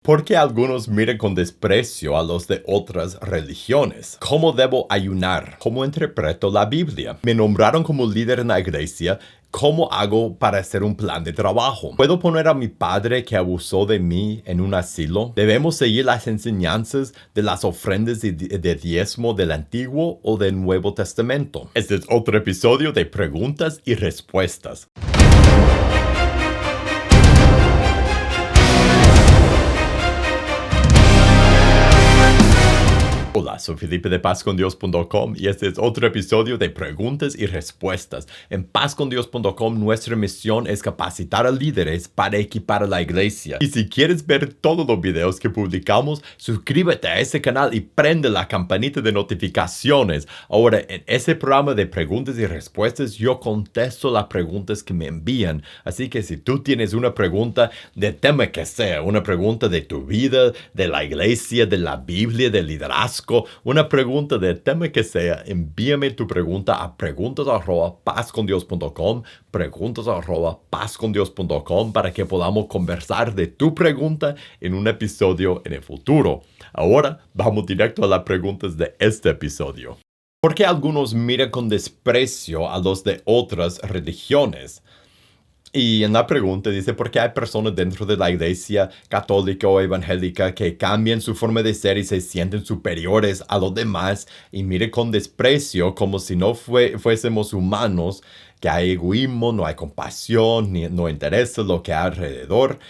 ¿Por qué algunos miran con desprecio a los de otras religiones? ¿Cómo debo ayunar? ¿Cómo interpreto la Biblia? Me nombraron como líder en la iglesia. ¿Cómo hago para hacer un plan de trabajo? ¿Puedo poner a mi padre que abusó de mí en un asilo? ¿Debemos seguir las enseñanzas de las ofrendas de diezmo del Antiguo o del Nuevo Testamento? Este es otro episodio de preguntas y respuestas. Hola, soy Felipe de pazcondios.com y este es otro episodio de preguntas y respuestas. En pazcondios.com nuestra misión es capacitar a líderes para equipar a la iglesia. Y si quieres ver todos los videos que publicamos, suscríbete a este canal y prende la campanita de notificaciones. Ahora, en ese programa de preguntas y respuestas, yo contesto las preguntas que me envían. Así que si tú tienes una pregunta de tema que sea, una pregunta de tu vida, de la iglesia, de la Biblia, de liderazgo, una pregunta de tema que sea, envíame tu pregunta a preguntas@pazcondios.com, preguntas@pazcondios.com para que podamos conversar de tu pregunta en un episodio en el futuro. Ahora vamos directo a las preguntas de este episodio. ¿Por qué algunos miran con desprecio a los de otras religiones? Y en la pregunta dice, ¿por qué hay personas dentro de la iglesia católica o evangélica que cambian su forma de ser y se sienten superiores a los demás y miran con desprecio como si no fuésemos humanos, que hay egoísmo, no hay compasión, no interesa lo que hay alrededor?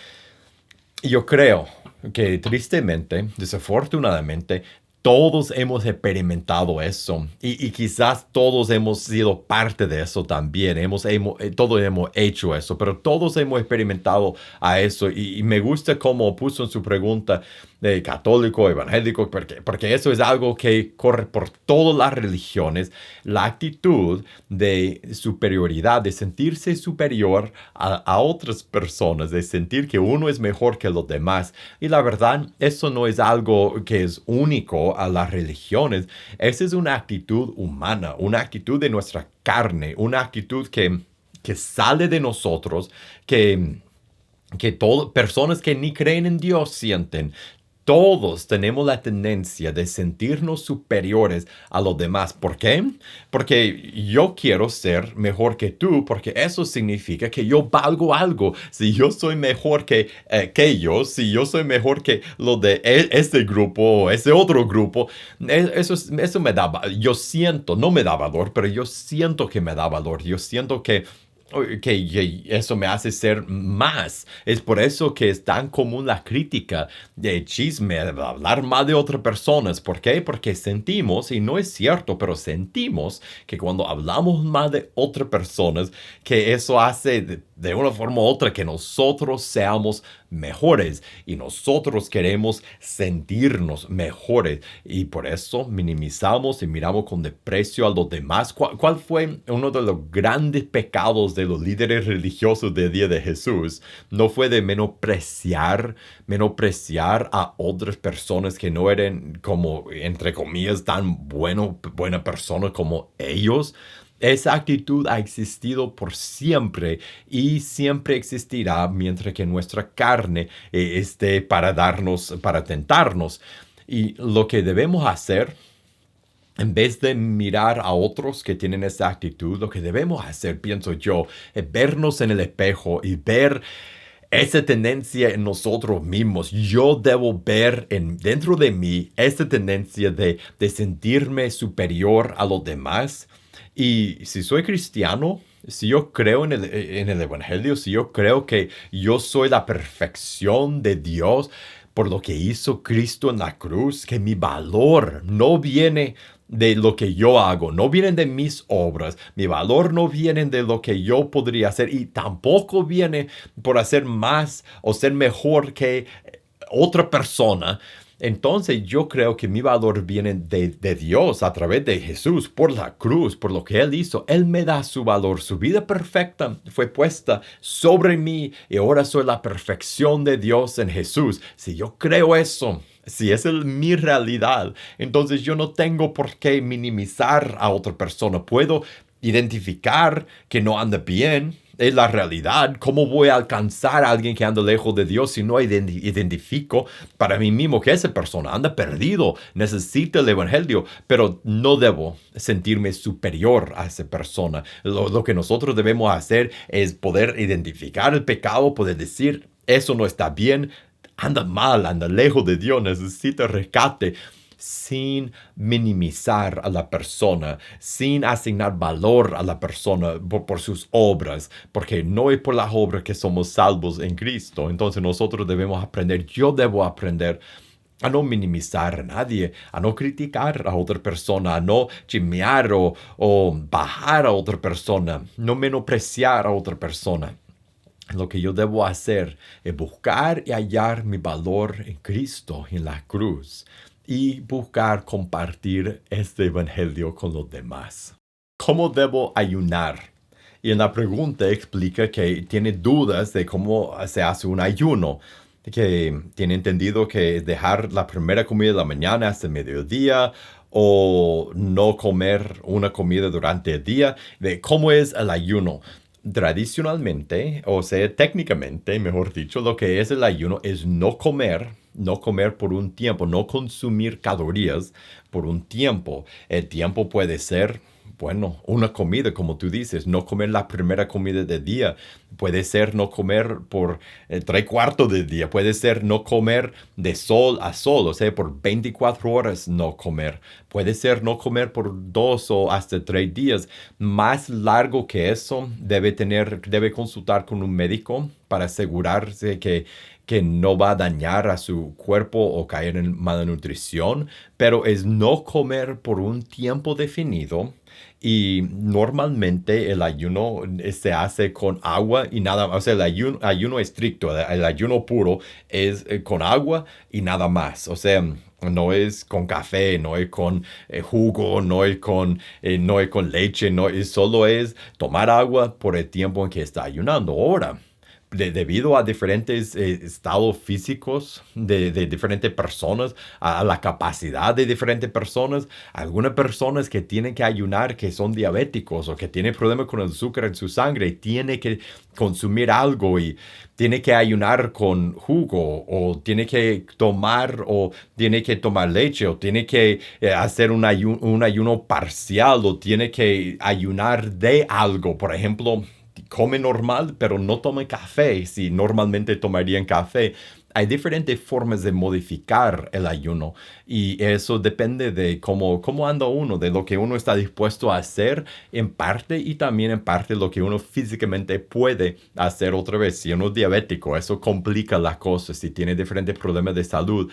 Y yo creo que tristemente, desafortunadamente, todos hemos experimentado eso y quizás todos hemos sido parte de eso también. Todos hemos hecho eso, pero todos hemos experimentado a eso y me gusta cómo puso en su pregunta de católico, evangélico, porque eso es algo que corre por todas las religiones, la actitud de superioridad, de sentirse superior a otras personas, de sentir que uno es mejor que los demás. Y la verdad, eso no es algo que es único a las religiones. Esa es una actitud humana, una actitud de nuestra carne, una actitud que sale de nosotros, que personas que ni creen en Dios sienten. Todos tenemos la tendencia de sentirnos superiores a los demás. ¿Por qué? Porque yo quiero ser mejor que tú, porque eso significa que yo valgo algo. Si yo soy mejor que ellos, si yo soy mejor que los de este grupo o ese otro grupo, eso me da, yo siento, no me da valor, pero yo siento que me da valor. Yo siento que eso me hace ser más. Es por eso que es tan común la crítica de chisme, de hablar mal de otras personas. ¿Por qué? Porque sentimos, y no es cierto, pero sentimos que cuando hablamos mal de otras personas, que eso hace de una forma u otra que nosotros seamos mejores y nosotros queremos sentirnos mejores y por eso minimizamos y miramos con desprecio a los demás. ¿Cuál fue uno de los grandes pecados de los líderes religiosos del día de Jesús? No fue de menospreciar a otras personas que no eran como, entre comillas, tan buena persona como ellos. Esa actitud ha existido por siempre y siempre existirá mientras que nuestra carne esté para tentarnos. Y lo que debemos hacer, en vez de mirar a otros que tienen esa actitud, lo que debemos hacer, pienso yo, es vernos en el espejo y ver esa tendencia en nosotros mismos. Yo debo ver dentro de mí esa tendencia de sentirme superior a los demás. Y si soy cristiano, si yo creo en el Evangelio, si yo creo que yo soy la perfección de Dios por lo que hizo Cristo en la cruz, que mi valor no viene de lo que yo hago, no vienen de mis obras, mi valor no viene de lo que yo podría hacer y tampoco viene por hacer más o ser mejor que otra persona. Entonces yo creo que mi valor viene de Dios a través de Jesús por la cruz, por lo que Él hizo. Él me da su valor. Su vida perfecta fue puesta sobre mí y ahora soy la perfección de Dios en Jesús. Si yo creo eso, si esa es mi realidad, entonces yo no tengo por qué minimizar a otra persona. Puedo identificar que no anda bien es la realidad. ¿Cómo voy a alcanzar a alguien que anda lejos de Dios si no identifico para mí mismo que esa persona anda perdido, necesita el evangelio, pero no debo sentirme superior a esa persona? Lo que nosotros debemos hacer es poder identificar el pecado, poder decir, eso no está bien, anda mal, anda lejos de Dios, necesita rescate, sin minimizar a la persona, sin asignar valor a la persona por sus obras, porque no es por las obras que somos salvos en Cristo. Entonces nosotros debemos aprender, yo debo aprender a no minimizar a nadie, a no criticar a otra persona, a no chismear o bajar a otra persona, no menospreciar a otra persona. Lo que yo debo hacer es buscar y hallar mi valor en Cristo, en la cruz, y buscar compartir este evangelio con los demás. ¿Cómo debo ayunar? Y en la pregunta explica que tiene dudas de cómo se hace un ayuno, que tiene entendido que es dejar la primera comida de la mañana hasta el mediodía o no comer una comida durante el día. De cómo es el ayuno. Tradicionalmente, o sea, técnicamente, mejor dicho, lo que es el ayuno es no comer por un tiempo, no consumir calorías por un tiempo. El tiempo puede ser, bueno, una comida, como tú dices, no comer la primera comida del día. Puede ser no comer por 3/4 del día. Puede ser no comer de sol a sol, o sea, por 24 horas no comer. Puede ser no comer por 2 o hasta 3 días. Más largo que eso, debe consultar con un médico para asegurarse que no va a dañar a su cuerpo o caer en malnutrición, pero es no comer por un tiempo definido. Y normalmente el ayuno se hace con agua y nada más. O sea, el ayuno estricto, el ayuno puro es con agua y nada más. O sea, no es con café, no es con jugo, no es con leche, solo es tomar agua por el tiempo en que está ayunando. Ahora, debido a diferentes estados físicos de diferentes personas, a la capacidad de diferentes personas, algunas personas que tienen que ayunar, que son diabéticos o que tienen problemas con el azúcar en su sangre, tienen que consumir algo y tiene que ayunar con jugo o tiene que tomar leche o tiene que hacer un ayuno parcial o tiene que ayunar de algo. Por ejemplo, come normal, pero no tome café si normalmente tomarían café. Hay diferentes formas de modificar el ayuno y eso depende de cómo anda uno, de lo que uno está dispuesto a hacer en parte y también en parte lo que uno físicamente puede hacer otra vez. Si uno es diabético, eso complica las cosas. Si tiene diferentes problemas de salud,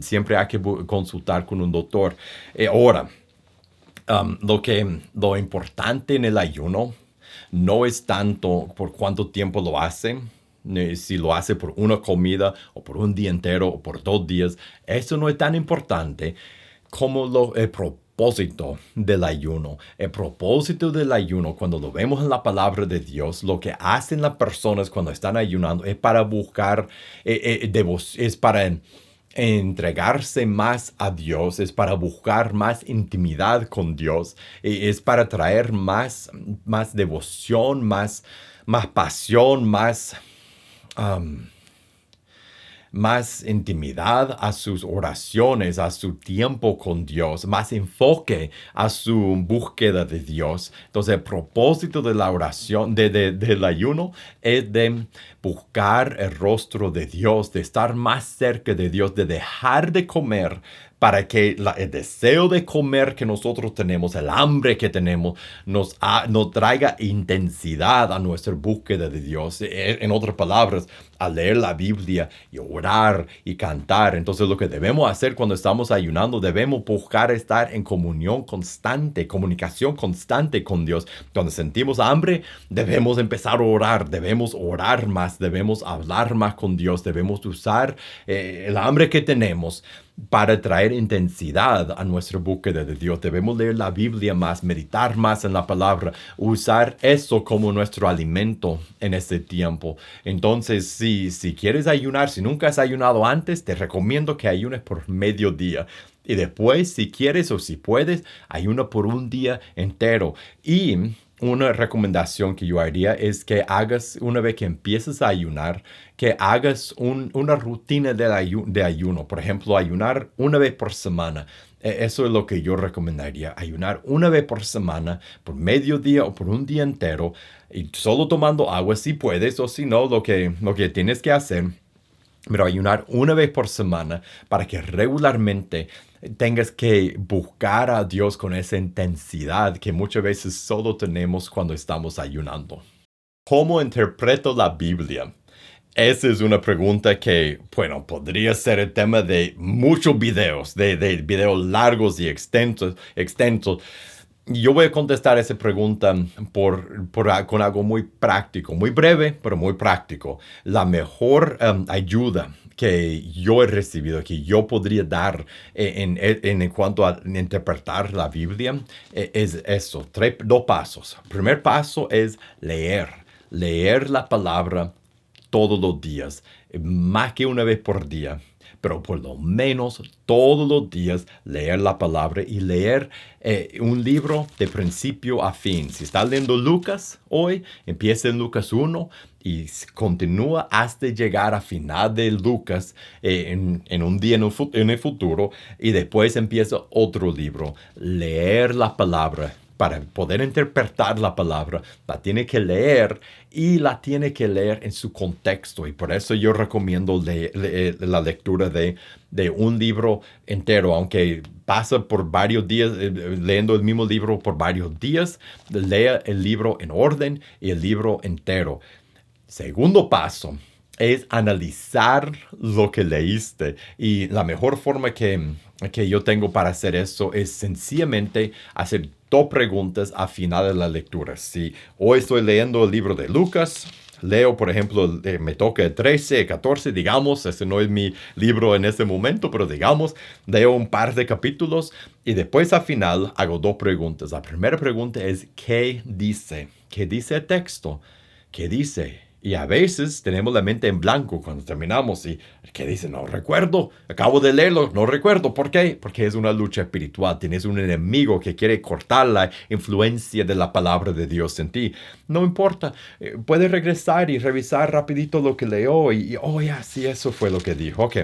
siempre hay que consultar con un doctor. Ahora, lo importante en el ayuno no es tanto por cuánto tiempo lo hace, si lo hace por una comida o por un día entero o por 2 días. Eso no es tan importante como el propósito del ayuno. El propósito del ayuno, cuando lo vemos en la palabra de Dios, lo que hacen las personas cuando están ayunando es para buscar, es para entregarse más a Dios, es para buscar más intimidad con Dios, es para traer más devoción, más pasión, más intimidad a sus oraciones, a su tiempo con Dios, más enfoque a su búsqueda de Dios. Entonces, el propósito de la oración, del ayuno, es de buscar el rostro de Dios, de estar más cerca de Dios, de dejar de comer para que el deseo de comer que nosotros tenemos, el hambre que tenemos, nos traiga intensidad a nuestra búsqueda de Dios. En otras palabras, a leer la Biblia y orar y cantar. Entonces, lo que debemos hacer cuando estamos ayunando, debemos buscar estar en comunión constante, comunicación constante con Dios. Cuando sentimos hambre, debemos empezar a orar, debemos orar más, debemos hablar más con Dios, debemos usar el hambre que tenemos para traer intensidad a nuestra búsqueda de Dios. Debemos leer la Biblia más, meditar más en la palabra, usar eso como nuestro alimento en este tiempo. Entonces, si quieres ayunar, si nunca has ayunado antes, te recomiendo que ayunes por mediodía. Y después, si quieres o si puedes, ayuna por un día entero. Y una recomendación que yo haría es que hagas, una vez que empieces a ayunar, que hagas una rutina de ayuno. Por ejemplo, ayunar una vez por semana. Eso es lo que yo recomendaría. Ayunar una vez por semana, por mediodía o por un día entero, y solo tomando agua si puedes, o si no, lo que tienes que hacer. Pero ayunar una vez por semana para que regularmente tengas que buscar a Dios con esa intensidad que muchas veces solo tenemos cuando estamos ayunando. ¿Cómo interpreto la Biblia? Esa es una pregunta que, bueno, podría ser el tema de muchos videos, de videos largos y extensos. Yo voy a contestar esa pregunta con algo muy práctico, muy breve, pero muy práctico. La mejor ayuda que yo he recibido, que yo podría dar en cuanto a interpretar la Biblia, es eso, dos pasos. El primer paso es leer la palabra todos los días, más que una vez por día, pero por lo menos todos los días leer la palabra y leer un libro de principio a fin. Si estás leyendo Lucas hoy, empieza en Lucas 1 y continúa hasta llegar a final de Lucas en un día en el futuro, y después empieza otro libro. Leer la palabra. Para poder interpretar la palabra, la tiene que leer, y la tiene que leer en su contexto. Y por eso yo recomiendo la lectura de un libro entero, aunque pasa por varios días leyendo el mismo libro por varios días, lea el libro en orden y el libro entero. Segundo paso es analizar lo que leíste, y la mejor forma que yo tengo para hacer eso es sencillamente hacer dos preguntas al final de la lectura. Si hoy estoy leyendo el libro de Lucas, leo, por ejemplo, me toca el 13, 14, digamos, ese no es mi libro en ese momento, pero digamos, leo un par de capítulos y después al final hago dos preguntas. La primera pregunta es, ¿qué dice? ¿Qué dice el texto? ¿Qué dice? Y a veces tenemos la mente en blanco cuando terminamos y ¿qué dice? No recuerdo, acabo de leerlo, no recuerdo. ¿Por qué? Porque es una lucha espiritual. Tienes un enemigo que quiere cortar la influencia de la palabra de Dios en ti. No importa, puedes regresar y revisar rapidito lo que leyó oh, ya, sí, eso fue lo que dijo. Ok,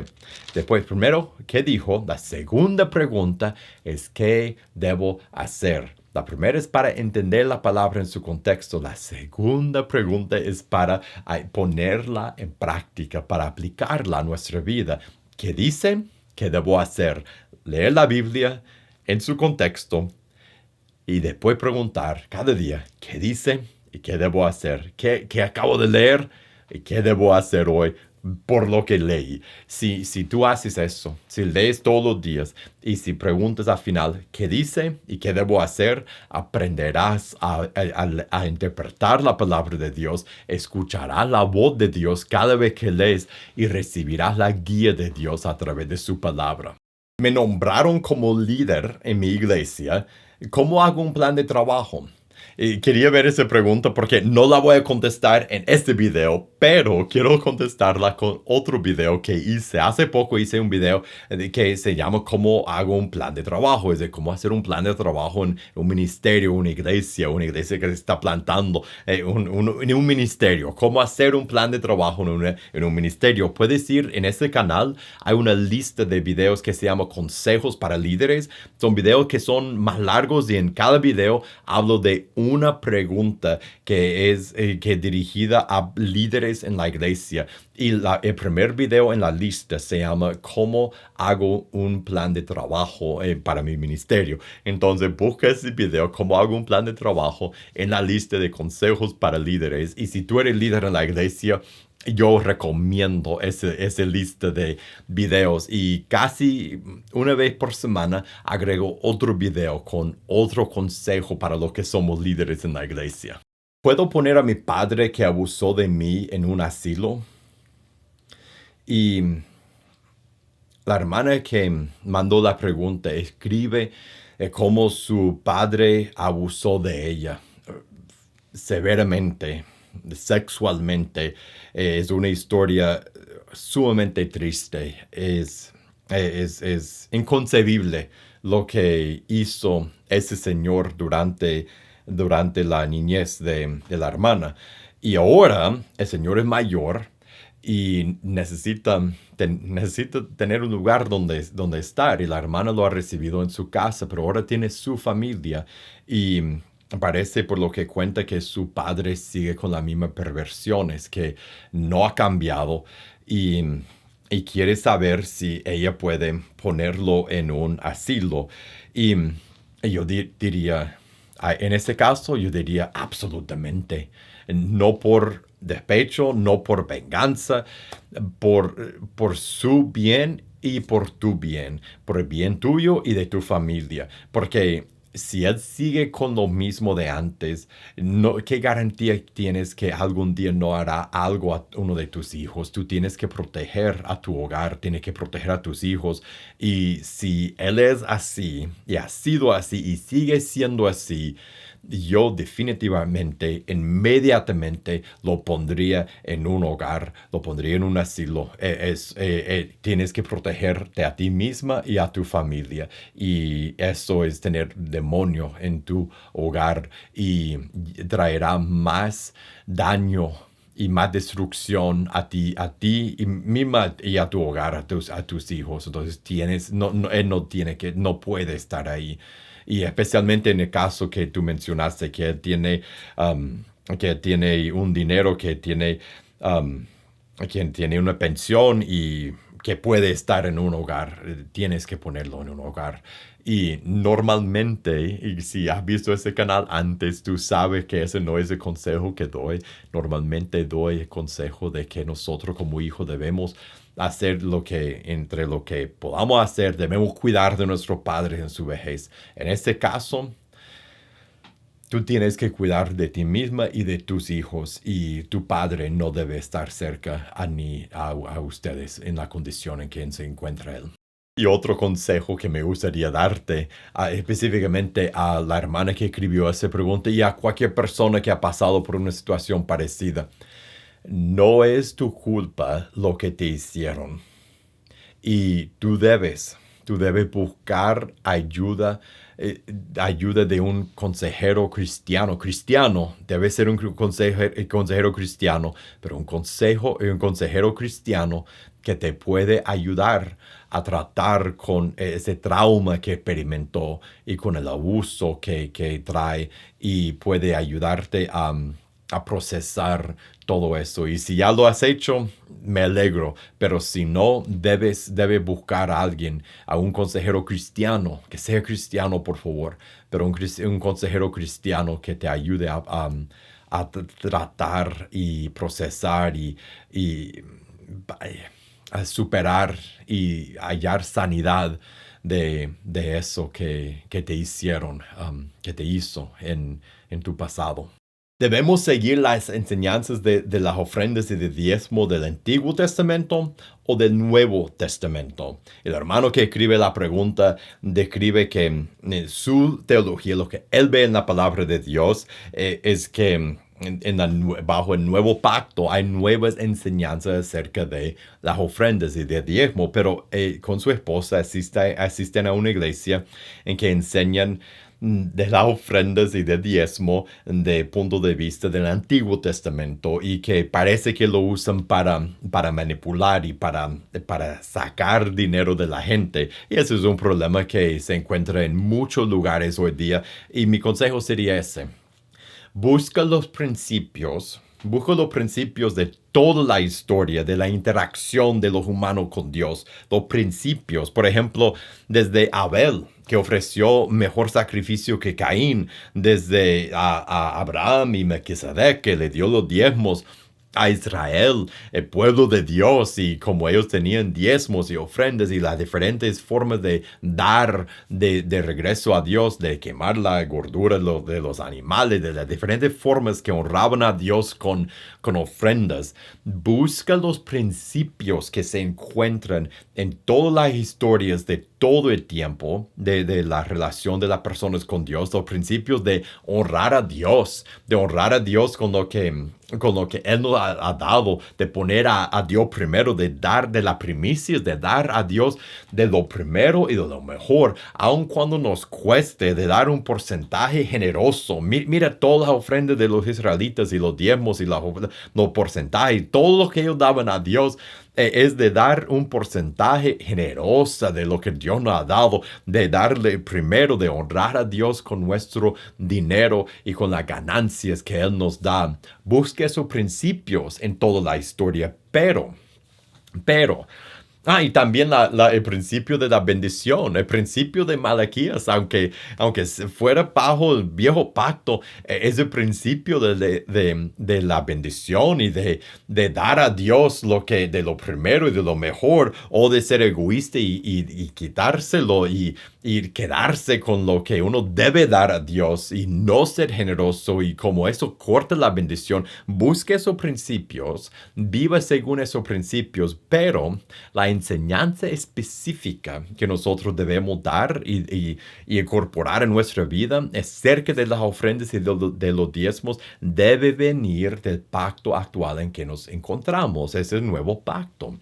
después primero, ¿qué dijo? La segunda pregunta es, ¿qué debo hacer? La primera es para entender la palabra en su contexto. La segunda pregunta es para ponerla en práctica, para aplicarla a nuestra vida. ¿Qué dice? ¿Qué debo hacer? Leer la Biblia en su contexto y después preguntar cada día, ¿qué dice y qué debo hacer? ¿Qué acabo de leer y qué debo hacer hoy por lo que leí? Si tú haces eso, si lees todos los días y si preguntas al final qué dice y qué debo hacer, aprenderás a interpretar la palabra de Dios, escucharás la voz de Dios cada vez que lees y recibirás la guía de Dios a través de su palabra. Me nombraron como líder en mi iglesia. ¿Cómo hago un plan de trabajo? Y quería ver esa pregunta porque no la voy a contestar en este video, pero quiero contestarla con otro video que hice. Hace poco hice un video que se llama ¿Cómo hago un plan de trabajo? Es de cómo hacer un plan de trabajo en un ministerio, una iglesia que se está plantando en un ministerio. ¿Cómo hacer un plan de trabajo en un ministerio? Puedes ir en este canal, hay una lista de videos que se llama Consejos para Líderes. Son videos que son más largos y en cada video hablo de una pregunta que es dirigida a líderes en la iglesia. Y el primer video en la lista se llama ¿Cómo hago un plan de trabajo para mi ministerio? Entonces busca ese video, ¿Cómo hago un plan de trabajo?, en la lista de consejos para líderes. Y si tú eres líder en la iglesia, yo recomiendo esa lista de videos, y casi una vez por semana agrego otro video con otro consejo para los que somos líderes en la iglesia. ¿Puedo poner a mi padre que abusó de mí en un asilo? Y la hermana que mandó la pregunta escribe cómo su padre abusó de ella severamente, sexualmente. Es una historia sumamente triste. Es inconcebible lo que hizo ese señor durante durante la niñez de la hermana. Y ahora el señor es mayor y necesita tener un lugar donde estar. Y la hermana lo ha recibido en su casa, pero ahora tiene su familia. Y parece por lo que cuenta que su padre sigue con las mismas perversiones, que no ha cambiado. Y quiere saber si ella puede ponerlo en un asilo. Y, y yo diría, en este caso, yo diría absolutamente. No por despecho, no por venganza, por su bien y por tu bien, por el bien tuyo y de tu familia. Porque si él sigue con lo mismo de antes, ¿qué garantía tienes que algún día no hará algo a uno de tus hijos? Tú tienes que proteger a tu hogar, tienes que proteger a tus hijos. Y si él es así, y ha sido así, y sigue siendo así, yo definitivamente, inmediatamente lo pondría en un hogar, lo pondría en un asilo. Tienes que protegerte a ti misma y a tu familia. Y eso es tener demonio en tu hogar y traerá más daño y más destrucción a ti y misma y a tu hogar, a tus hijos. Entonces él no puede estar ahí. Y especialmente en el caso que tú mencionaste, que tiene un dinero, um, que tiene una pensión y que puede estar en un hogar, tienes que ponerlo en un hogar. Y normalmente, y si has visto ese canal antes, tú sabes que ese no es el consejo que doy. Normalmente doy el consejo de que nosotros como hijos debemos hacer entre lo que podamos hacer, debemos cuidar de nuestros padres en su vejez. En este caso, tú tienes que cuidar de ti misma y de tus hijos y tu padre no debe estar cerca a ustedes en la condición en que se encuentra él. Y otro consejo que me gustaría darte, específicamente a la hermana que escribió esa pregunta y a cualquier persona que ha pasado por una situación parecida. No es tu culpa lo que te hicieron. Y tú debes buscar ayuda de un consejero cristiano. Debe ser un consejero cristiano, pero un consejero cristiano que te puede ayudar a tratar con ese trauma que experimentó y con el abuso que trae y puede ayudarte a procesar todo eso. Y si ya lo has hecho, me alegro. Pero si no, debes buscar a alguien, a un consejero cristiano, que sea cristiano, por favor, pero un consejero cristiano que te ayude a tratar y procesar y a superar y hallar sanidad de eso que te hicieron, que te hizo en tu pasado. ¿Debemos seguir las enseñanzas de las ofrendas y de diezmo del Antiguo Testamento o del Nuevo Testamento? El hermano que escribe la pregunta describe que su teología, lo que él ve en la palabra de Dios, es que bajo el nuevo pacto hay nuevas enseñanzas acerca de las ofrendas y de diezmo, pero con su esposa asisten a una iglesia en que enseñan de las ofrendas y de diezmo de punto de vista del Antiguo Testamento y que parece que lo usan para manipular y para sacar dinero de la gente. Y ese es un problema que se encuentra en muchos lugares hoy día. Y mi consejo sería ese. Busca los principios de toda la historia, de la interacción de los humanos con Dios. Los principios, por ejemplo, desde Abel, que ofreció mejor sacrificio que Caín, desde a Abraham y Melquisedec, que le dio los diezmos, a Israel, el pueblo de Dios, y como ellos tenían diezmos y ofrendas y las diferentes formas de dar de regreso a Dios, de quemar la gordura de los animales, de las diferentes formas que honraban a Dios con ofrendas. Busca los principios que se encuentran en todas las historias de todo el tiempo de la relación de las personas con Dios, los principios de honrar a Dios, con lo que Él nos ha dado, de poner a Dios primero, de dar de las primicias, de dar a Dios de lo primero y de lo mejor, aun cuando nos cueste, de dar un porcentaje generoso. Mira todas las ofrendas de los israelitas y los diezmos y los porcentajes, todo lo que ellos daban a Dios. Es de dar un porcentaje generoso de lo que Dios nos ha dado, de darle primero, de honrar a Dios con nuestro dinero y con las ganancias que Él nos da. Busque sus principios en toda la historia, pero, y también el principio de la bendición, el principio de Malaquías, aunque fuera bajo el viejo pacto, es el principio de la bendición y de dar a Dios de lo primero y de lo mejor, o de ser egoísta y quitárselo y quedarse con lo que uno debe dar a Dios y no ser generoso, y como eso corta la bendición. Busque esos principios, viva según esos principios, pero la enseñanza específica que nosotros debemos dar y incorporar en nuestra vida acerca de las ofrendas y de los diezmos debe venir del pacto actual en que nos encontramos. Es el nuevo pacto.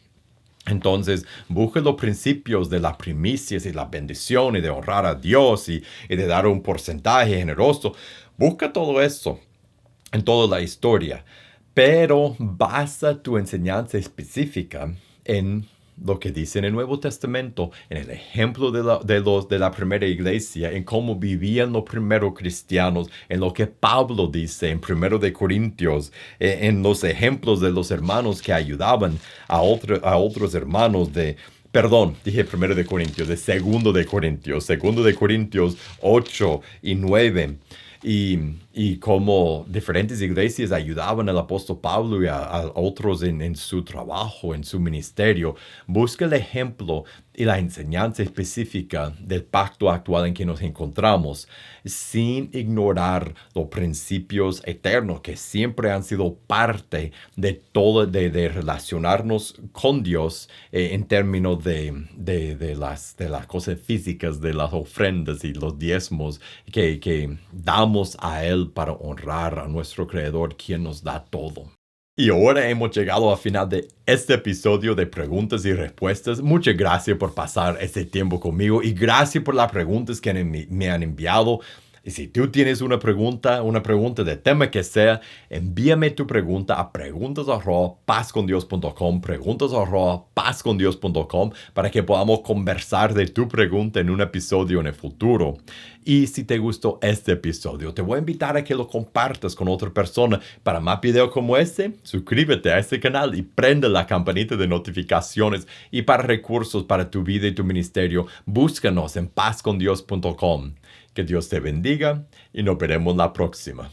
Entonces, busque los principios de las primicias y la bendición y de honrar a Dios y de dar un porcentaje generoso. Busca todo eso en toda la historia, pero basa tu enseñanza específica en lo que dice en el Nuevo Testamento, en el ejemplo de la primera iglesia, en cómo vivían los primeros cristianos, en lo que Pablo dice en 1 de Corintios, en los ejemplos de los hermanos que ayudaban a otros hermanos Perdón, dije 1 de Corintios, de 2 de Corintios, 2 de Corintios 8 y 9. Y como diferentes iglesias ayudaban al apóstol Pablo y a otros en su trabajo, en su ministerio. Busca el ejemplo y la enseñanza específica del pacto actual en que nos encontramos, sin ignorar los principios eternos que siempre han sido parte de todo, de relacionarnos con Dios en términos de las cosas físicas, de las ofrendas y los diezmos que damos a Él para honrar a nuestro Creador, quien nos da todo. Y ahora hemos llegado al final de este episodio de preguntas y respuestas. Muchas gracias por pasar este tiempo conmigo y gracias por las preguntas que me han enviado. Y si tú tienes una pregunta de tema que sea, envíame tu pregunta a preguntas@pazcondios.com, preguntas@pazcondios.com, para que podamos conversar de tu pregunta en un episodio en el futuro. Y si te gustó este episodio, te voy a invitar a que lo compartas con otra persona. Para más videos como este, suscríbete a este canal y prende la campanita de notificaciones. Y para recursos para tu vida y tu ministerio, búscanos en pazcondios.com. Que Dios te bendiga y nos veremos la próxima.